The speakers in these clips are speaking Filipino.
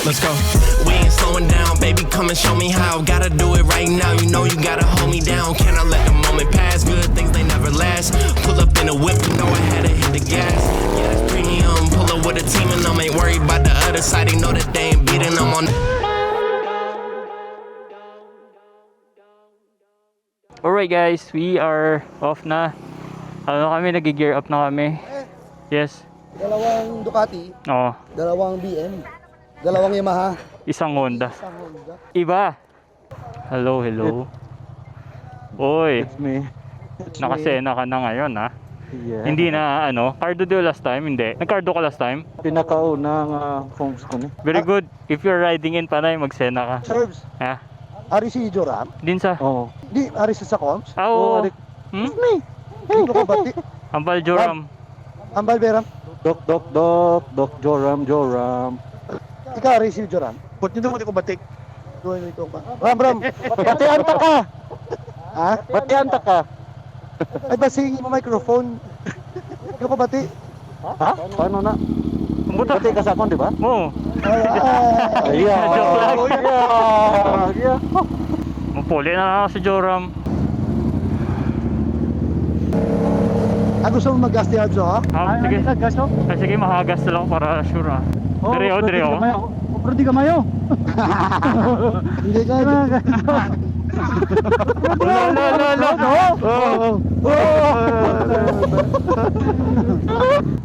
Let's go. We ain't slowing down, baby, come and show me how. Gotta do it right now, you know you gotta hold me down. Can I let the moment pass? Good things, they never last. Pull up in a whip, you know I had to hit the gas. Yeah, that's premium, pull up with a team and I ain't worried about the other side. They know that they ain't beating them on. Alright guys, we are off na. Ano kami, nag-gear up na kami. Yes. Dalawang Ducati, Oo. dalawang BM, dalawang Yamaha, Isang Honda. isang Honda. Iba. Hello, hello. Oy, It's me. nakasena ka na ngayon ha. Yeah. Hindi na ano, cardo do last time? Hindi. Nag-cardo ka last time? Pinakaunang forms ko ni. Very good. If you're riding in Panay, magsena ka. Serves. Ha? Ari si Joram? Din sa? Oo. Di, Ari sa comms? Ah, oo. Ari. Hmm? It's me. Hey, ko bati. Ambal Joram. Ambal Beram. Dok Joram. Ikaw Ari si Joram? Put nito mo ko batik. Doon ito ka. Ram. Batian ta ka. Ha? Batian ta ka. Ay basing mo microphone. Ikaw ko bati. Ha? Paano na? Kumbuta. Bati ka sa akon, di ba? Oo. Joke lang. Yeah. Mapuli na ako si Joram. Gusto mo mag-gas di Adjo, ha? Ah, sige. Gas, no? Ay, sige, makagas na lang para sure ah. Dire. Pero di ka mayo. Hindi ka. No.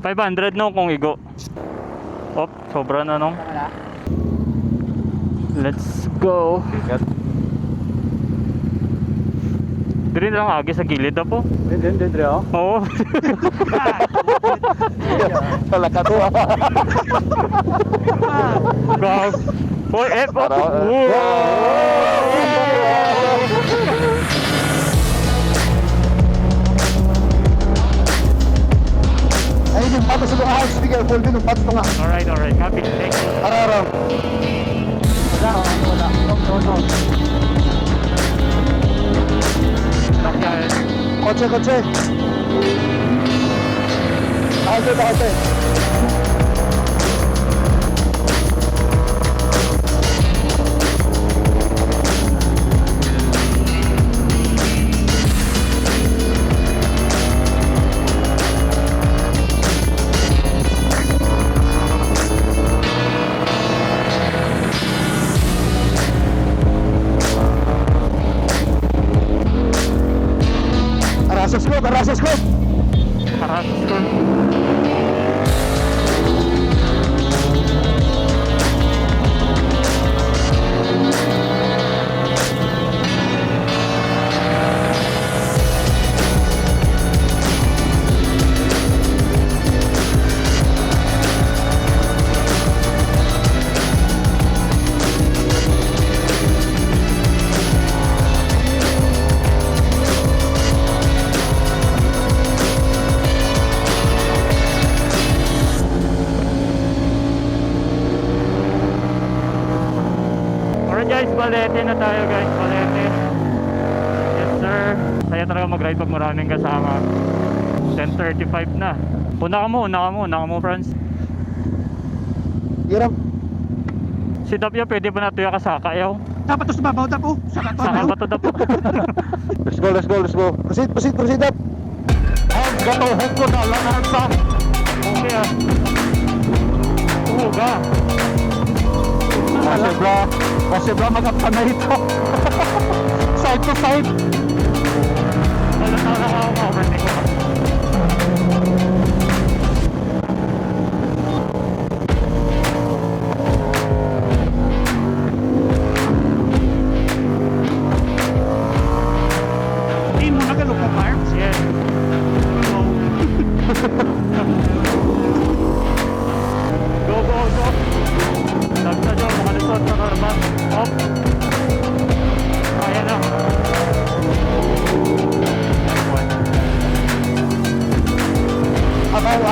500 no kung igo. Op, sobra na nung. Let's go. Dire lang agi sa gilid na po. Hindi, oh. Oo. Wala ka to. Grab. Hoy, F. Ayun yung pato sa mga house. Be careful din yung pato nga. Alright. Copy. Thank you. Araw. Wala. No. Stop guys. Kotse. Kotse. Karasas ko. Karatas ko. Guys, Balete na tayo guys, Balete. Yes sir. Kaya talaga mag-ride pag maraming kasama. 10:35 na. Una ka mo Franz. Hiram. Si Tapia pwede ba natuya ka saka yaw? Dapat to sa babaw tapo. Saka ba to dapo? Let's go. Proceed up. Ang gatohon ko na lang ang sa. Okay ah. Uga. Kasi bro, magkapanay ito. Side to side. Wala ako overtake ko. Hindi mo nagalok mo, Arms? Yes. Go. Sabi na dyan, makalisod sa karban. Op. Kaya na. Abawa.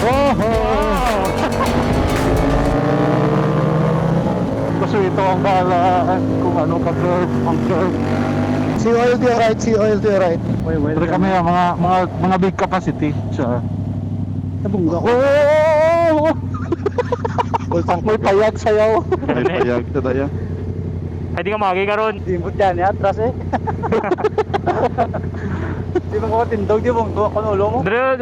Wow! Kasi ito ang bahala kung ano pag-curve. See oil to your right. Pero kami mga big capacity siya. Nabungga ko. May payag sayaw. May payag sa daya. Ay di ka magi karon. Timbot yan, atras eh. Di ba ko tindog, di mo ko ulo mo? Dre.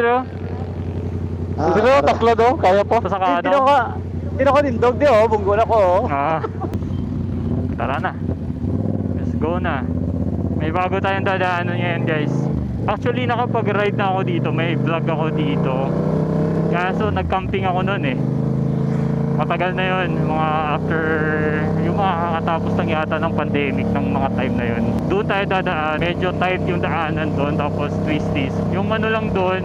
Pero takla do, kaya po. Sa sakado. Hindi ko tindog di oh, bunggo na ko oh. Tara na. Let's go na. May bago tayong dadaanan ngayon guys. Actually nakapag-ride na ako dito. May vlog ako dito. Kaso nag-camping ako noon eh. Matagal na yun. Mga after yung mga kakatapos lang yata ng pandemic ng mga time na yun. Doon tayo dadaan. Medyo tight yung daanan doon. Tapos twisties. Yung ano lang doon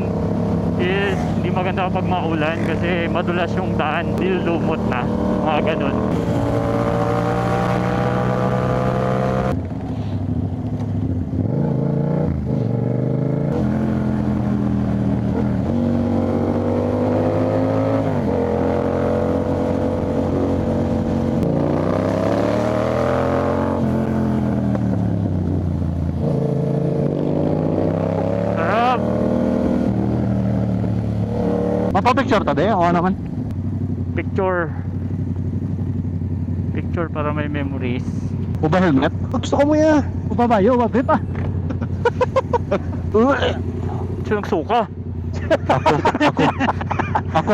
is hindi maganda kapag maulan kasi madulas yung daan. Nilulumot na. Mga ganun. Sarap! Mapapicture ta de, oo naman. Picture para may memories. Uba helmet. Gusto ko mo yan. Ubabayo, wabit pa. Sino nagsuka? Ako.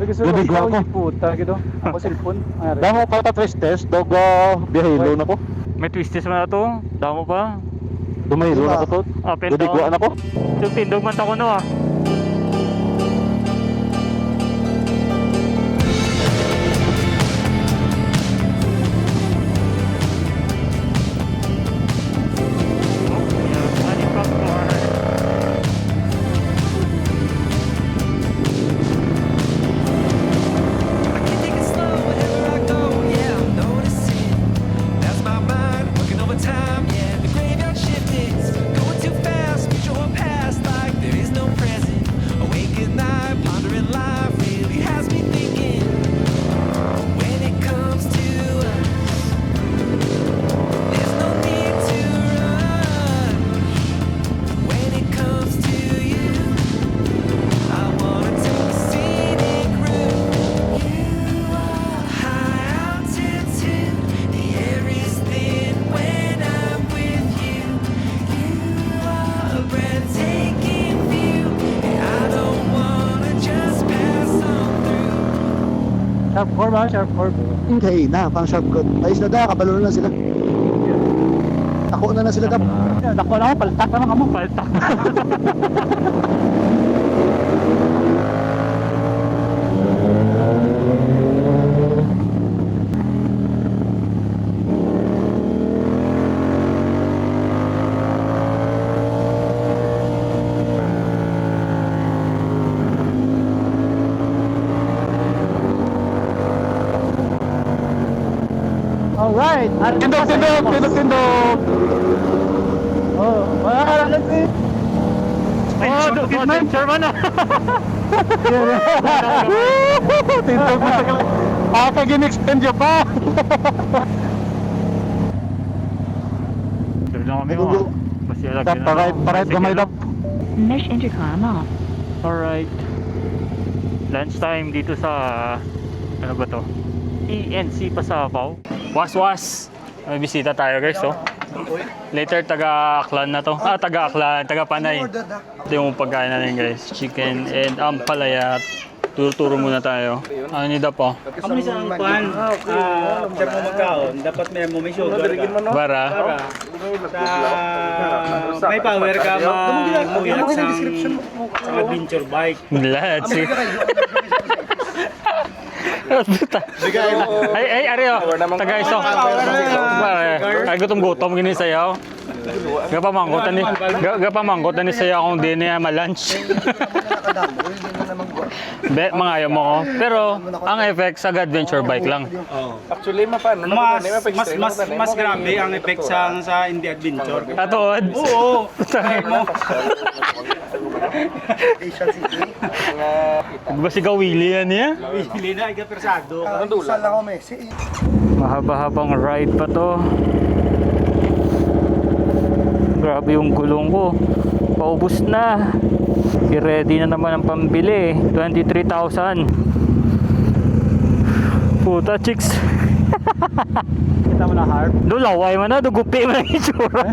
Gudigo ako. Puta, gitu. Ako cellphone. Damo pa ta twistes, dog bihilo na ko. May twisties man na to. Damo pa. Dumahilo na ko to. Up and Gudigo down. ako. Yung tindog man ako no ah. I can take it slow wherever I go. Yeah, I'm noticing. That's my mind working overtime. Yeah, the graveyard shift is going too fast. Visual past like there is no present. Awake at night, pondering life really has me thinking. When it comes to us, there's no need to run. When it comes to you, I wanna take a scenic route. You are high altitude, the air is thin when I'm with you. You are a breathtaking view, and I don't wanna just pass on through. Sharp core ba? Sharp core. Okay na, pang sharp core. Ayos na da, kabalo na sila. Ako na sila dap. Dako na ako, paltak na lang mo. Paltak. Alright. Tindog. Oh, wala na si. Adventure man ah. Tindog mo sa kala. Gin-extend yun pa. Dito na kami mga. Pasialag yun na. Parait gamay dap. Mesh intercom off. Alright. Lunchtime dito sa ano ba to? ENC Pasapaw. Was. May bisita tayo guys oh. Later taga-Aklan na to. Taga-Aklan, taga-Panay. Ito yung pagkain natin guys. Chicken and ampalaya. Turo muna tayo. Ano nyo daw po? Kami sa pan, sa mo magkaon, dapat may sugar ka. Bara? May power ka mag-uyak sa adventure bike. Lahat. Ay, Areo. Taga-iso. Ay, gutom-gutom gini sayaw. Gapamangkot ni sayaw kung di niya ma-lunch. Mga ayaw mo ko. Pero, ang effect sa adventure bike lang. Actually, mapano? Mas grabe ang effect sa hindi adventure. Katuod? Oo. Try mo. Ba si Willie yan niya? Hindi na, iga persado. Mahaba-habang ride pa to. Grabe yung gulong ko. Paubos na. I-ready na naman ang pambili. 23,000. Puta chicks. Kita mo na harp. Dulaway mo na, dugupi mo na yung itsura.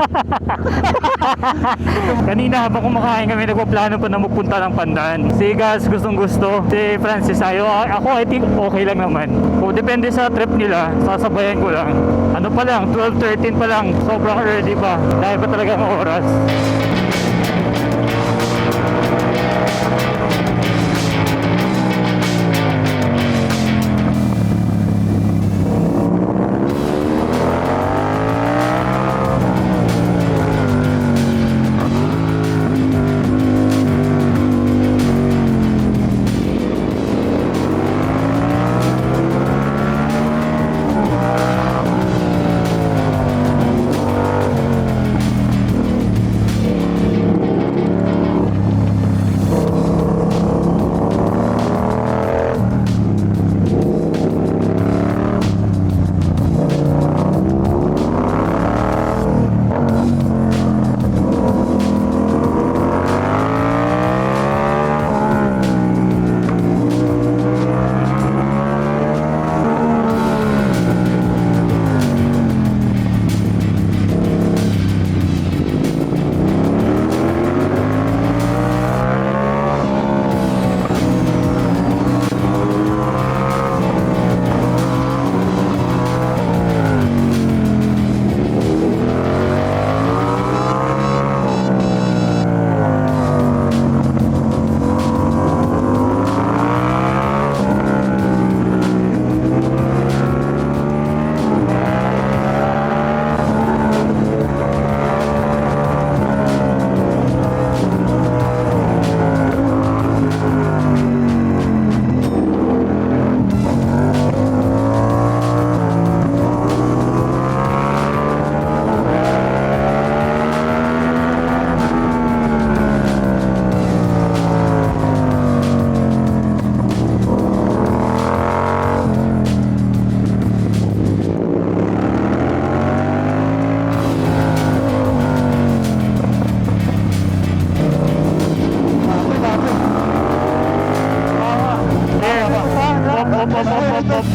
Kanina habang kumakain kami, nagpaplano pa na magpunta ng Pandan. Si Gas gustong gusto, si Francis ako I think okay lang naman. Kung depende sa trip nila, sasabayan ko lang. Ano pa lang, 12, 13 pa lang, sobrang early pa. Dahil pa talaga ang oras.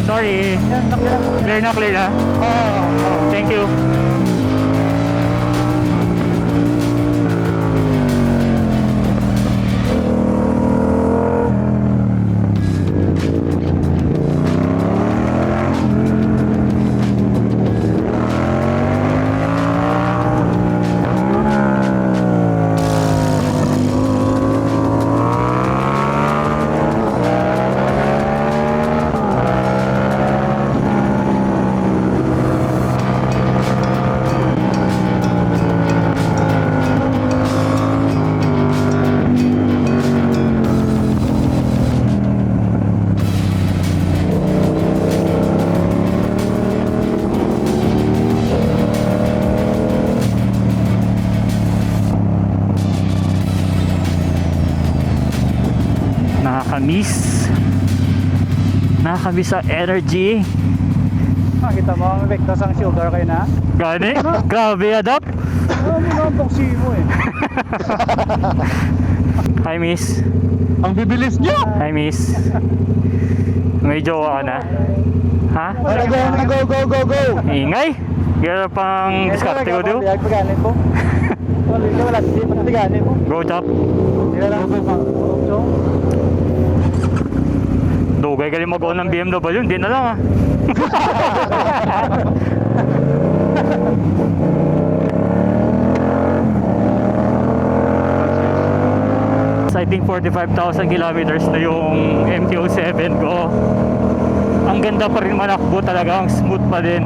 Sorry. Clear na, clear na. Thank you. Nakakamiss sa energy. Kita mo ang vectors ang sugar kayo na. Gani? Grabe, adapt. Ano mo na ang toksi mo eh. Hi miss. Ang bibilis niya. Hi miss. May jowa ka na? Ha? Go. Ingay? Gano'n pang diskarte ko do? Paganin po. Wala, hindi pa natiganin po. Go chop. Hindi lang po. Dugay galing mag-on ng BMW, hindi na lang ah. I think 45,000 kilometers na yung MT-07 ko. Ang ganda pa rin manakbo talaga, ang smooth pa din.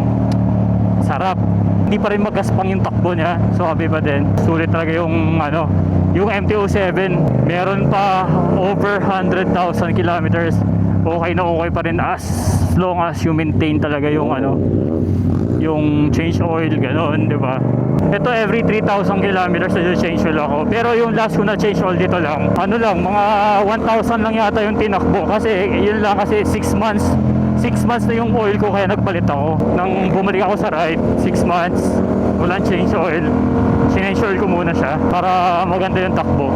Sarap. Hindi pa rin magaspang yung takbo niya. Suwabe pa din. Sulit talaga yung yung MT-07. Meron pa over 100,000 kilometers. Okay na okay pa rin as long as you maintain talaga yung yung change oil, gano'n, di ba? Ito every 3,000 kilometers na change oil ako. Pero yung last ko na change oil dito lang, mga 1,000 lang yata yung tinakbo. Kasi yun lang, kasi 6 months na yung oil ko, kaya nagpalit ako. Nang bumalik ako sa ride, 6 months, walang change oil. Change oil ko muna siya para maganda yung takbo.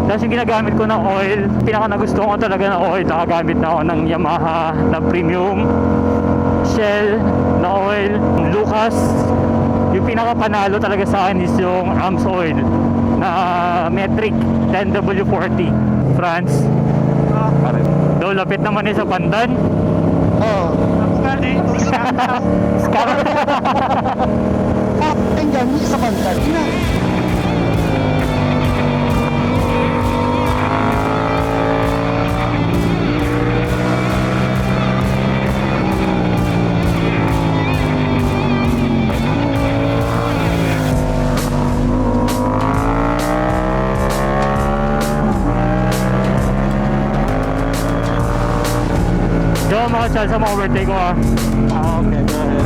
Tapos yung ginagamit ko ng oil, pinaka nagustuhan ko talaga ng oil, nakagamit na ako ng Yamaha na premium, Shell na oil, Lucas. Yung pinaka panalo talaga sa akin is yung AMS oil na metric 10W40 France. Do lapit naman sa Pandan. Oo. Scam. Tingnan niyo sa bandan. Diyan ako makachal sa mga overtake ko ah. Okay, go ahead.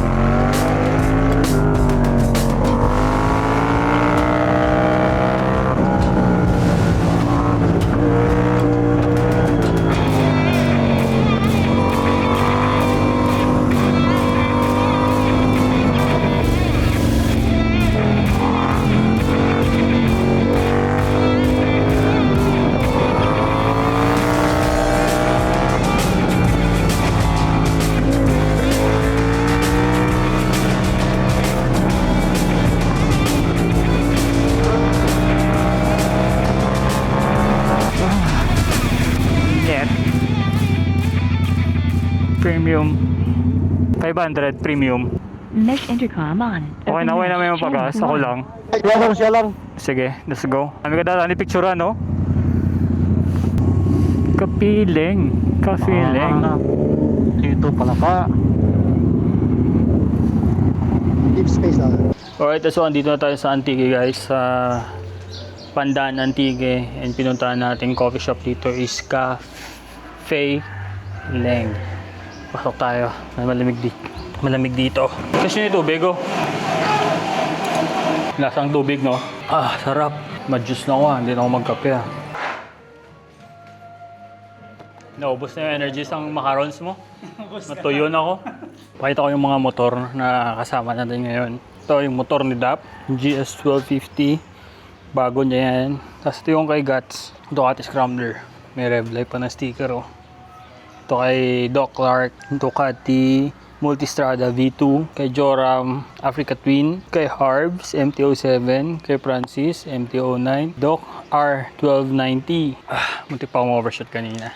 Yes. Premium 500 premium. Mesh intercom on. Okay na may mapagas. Ako lang. Ay, siya lang. Sige, let's go. Kami ka dala ni picture no? Kapiling. Kapiling. Dito pala ka. Deep space lang. Alright, so andito na tayo sa Antique guys. Sa Pandan Antique. And pinuntahan natin coffee shop dito is Cafe Leng. Pasok tayo. Malamig dito. Kasi nito, bego. Lasang tubig, no? Ah, sarap. Mag-juice na ako, hindi na ako magkape, ah. Naubos na yung energies ang macarons mo. Natuyo na ako. Pakita ko yung mga motor na kasama natin ngayon. Ito yung motor ni DAP, GS1250. Bago niya yan. Tapos ito yung kay Guts, Ducati Scrambler. May Revlife pa na sticker, oh. Ito kay Doc Clark, Ducati Multistrada V2, kay Joram Africa Twin, kay Harbs MT-07, kay Francis MT-09, Doc R1290. Munti pa akong overshot kanina.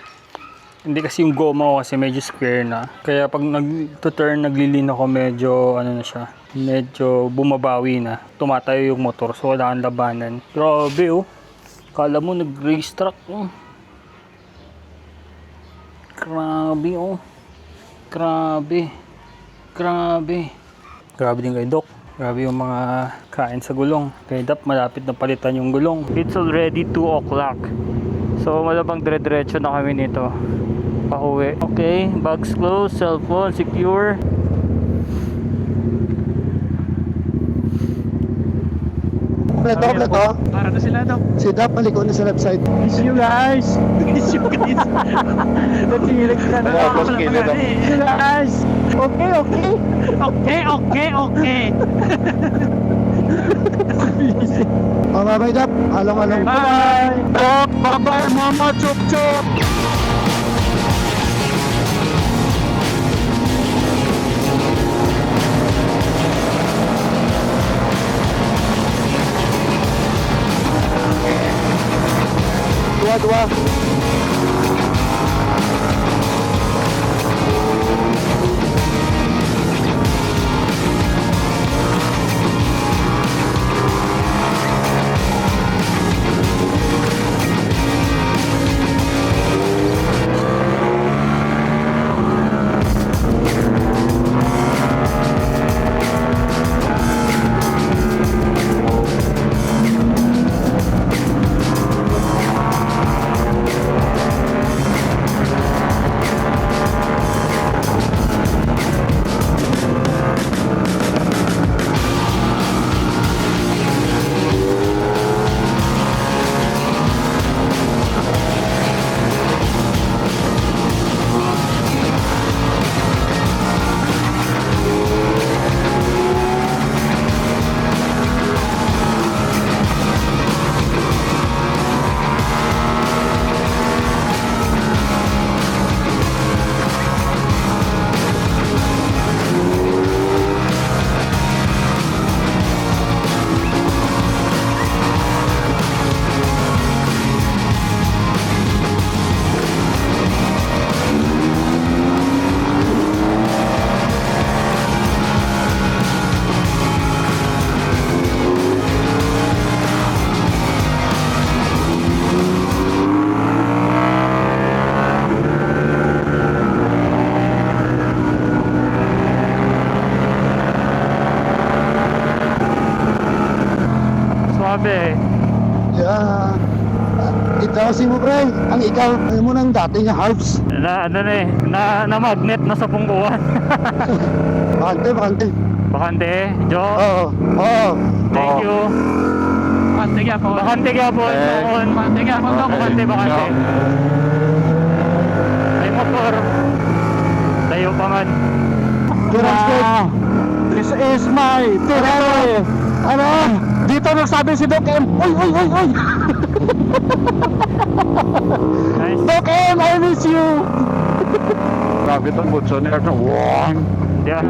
Hindi kasi yung goma ko kasi medyo square na. Kaya pag nag-turn, naglilin ako medyo ano na siya. Medyo bumabawi na. Tumatayo yung motor so wala kang labanan. Grabe oh. Kala mo nag-race track oh. Grabe oh. Grabe. Grabe. Grabe din kay Doc. Grabe yung mga kain sa gulong. Kay Dap malapit na palitan yung gulong. It's already 2 o'clock. So malabang dire-diretso na kami nito. Pauwi. Okay, bags closed, cellphone secure. Kompleto. Para na sila, no? Si Dap, maliko na sa left side. Miss you guys! Miss you guys! Natigilig ka na. Tapos kilid ako. Miss you guys! Okay. Bye, Dap. Along. Bye! Bye, mama. Chop. Dua. Kasi mo pre, ang ikaw, ayaw mo nang dati nga halves. Na ano na eh, na magnet na sa pungkuan. Bakante. Bakante, Jo. Oo. Thank you. Bakante ka po. Bakante ka po. Bakante ka po. Bakante. Ay motor. Tayo pa man. Wow. This is my territory. Ano? Dito nagsabi si Doc M. Uy! Nice. Doc M, I miss you! Grabe itong butso ni Arno. Wow. Yeah.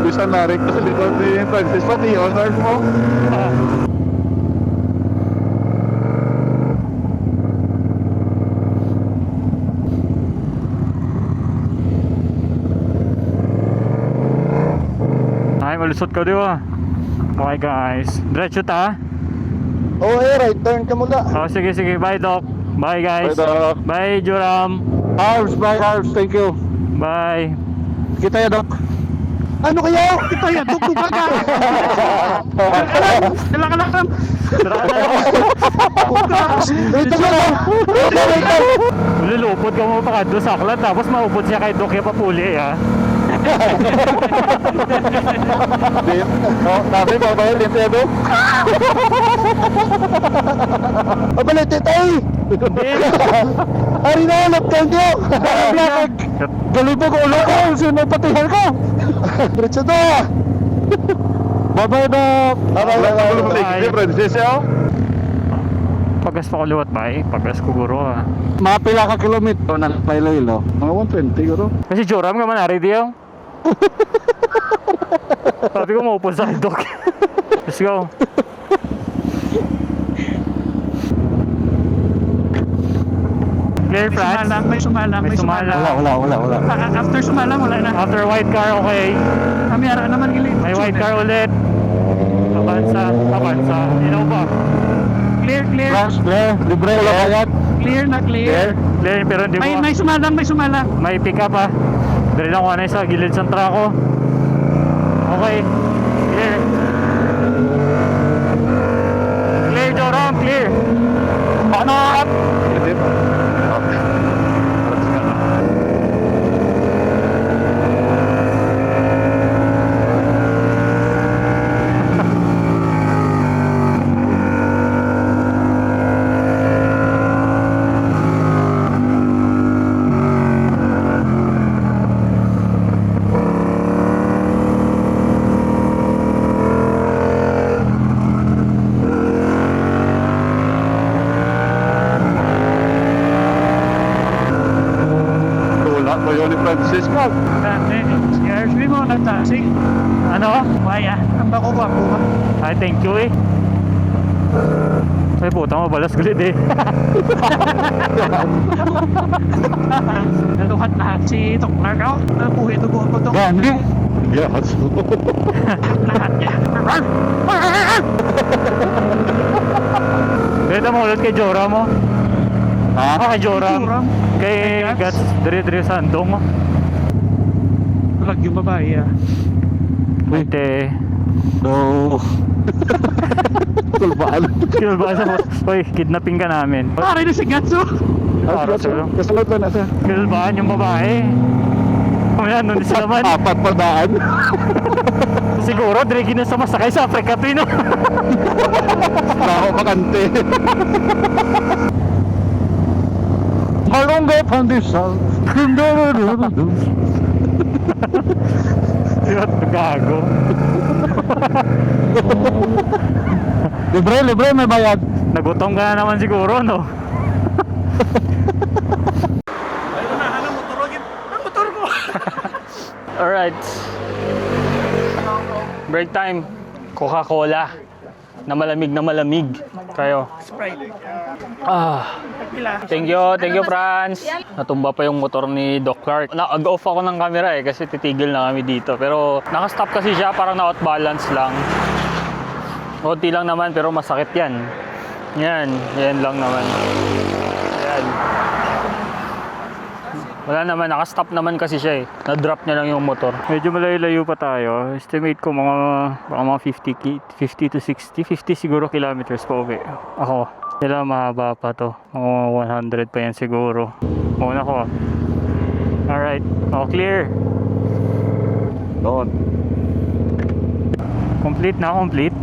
Bisa narik sa likod ni Francis. Pati yun, Arno mo. Ay, malusot ka di ba? Okay guys. Diretso ta. Oo, right turn ka muna. Oh, sige. Bye, Doc. Bye, guys. Bye, Doc. Bye, Joram. Halves, bye halves. Thank you. Bye. Kita ya, Doc. Ano kaya? Ito yan, Doc Dugaga! Kalakalam! Wait lang. Lulupot ka mo pa ka doon sa aklat tapos maupot siya kay Doc yung papuli ha. Sabi mo ba yun, Nintendo? Pabalit tayo! Ari na, left-turn ko! Galito ko ulo ko! Sino patihan ko? Diretso to! Bye-bye, Doc! Bye. Francis, Pagas pa ko liwat ba eh? Pagas ko guro ha. Mga pila ka kilometro ng Iloilo. Mga 120 guro. Kasi Joram ka man ari diyo. Sabi ko maupot sa kay Doc. Let's go. Clear, France? May sumalang. Wala. After sumalang, wala na. After white car, okay. Kami ara naman gilit. May white car ulit. Avanza. Ilaw ba? Clear. Libre, wala kayat. Clear na clear. Clear, pero hindi mo. May sumalang. May pick up ha. Dali lang ko na sa gilid sa trako. Okay. Clear. Clear, Joram. Clear. Paano up? Tulak mo yun ni Francis mo. Yes, we mo nagtaksi. Ano? Waya. Ang bako ko ako. Ay, thank you eh. Ay, puta mo, balas gulit eh. Naluhat lahat si Doc Clark ako. Napuhi ito ko Doc. Gani? Yes. Lahat niya. Dito mo ulit kay Joram mo. Kay Joram. Joram. Kay Gats, dire sa andong mo. Tulag yung babae ah. Ate. No. Kulbaan. Kinulbaan sa boss. Hoy, kidnapping ka namin. Pare na si Gatso. Para sa'yo. Kasunod ba na siya? Kinulbaan yung babae. Ayan, nun sila man. Apat pa daan. Siguro, dire na sa masakay sa Africa to, no? Ako makante. Malunggay pandesal. Diba, gago. Libre, may bayad. Nagutom ka na naman siguro, no? Alright. Break time. Coca-Cola. Na malamig. Kayo. Thank you, Franz. Natumba pa yung motor ni Doc Clark. Nag-off ako ng camera eh kasi titigil na kami dito. Pero naka-stop kasi siya, parang na-outbalance lang. Konti lang naman pero masakit yan. Yan lang naman. Ayan. Wala naman, nakastop naman kasi siya eh. Na-drop niya lang yung motor. Medyo malayo-layo pa tayo. Estimate ko baka mga 50 to 60, 50 siguro kilometers pa uwi. Ako, sila mahaba pa to. Mga 100 pa yan siguro. Muna ko. Alright, clear. Doon. Complete na, complete.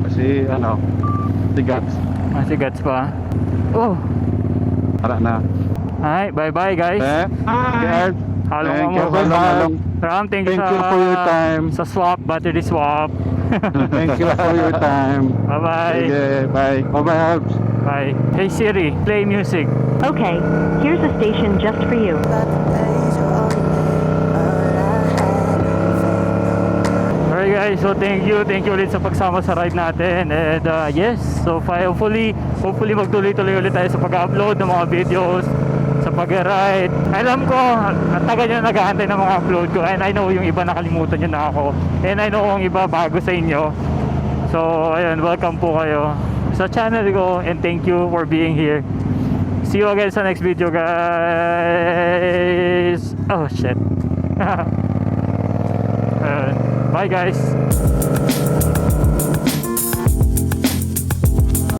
Kasi si Gats. Si Gats pa. Oh, Tara na. alright, bye-bye guys. Gats. Halong Thank mo. you, Ram. Ram, thank you Thank you for your time. Sa swap, battery swap. Thank you for your time. Bye-bye. Sige, bye. Bye-bye, Habs. Bye. Hey Siri, play music. Okay, here's a station just for you. Alright guys, so thank you ulit sa pagsama sa ride natin. And yes, so hopefully magtuloy-tuloy ulit tayo sa pag-upload ng mga videos, sa pag-ride. Alam ko, ang tagal nyo nag-aantay ng mga upload ko, and I know yung iba nakalimutan nyo na ako, and I know yung iba bago sa inyo. So ayun, welcome po kayo sa channel ko, and thank you for being here. See you again sa next video guys. Oh shit. Bye guys.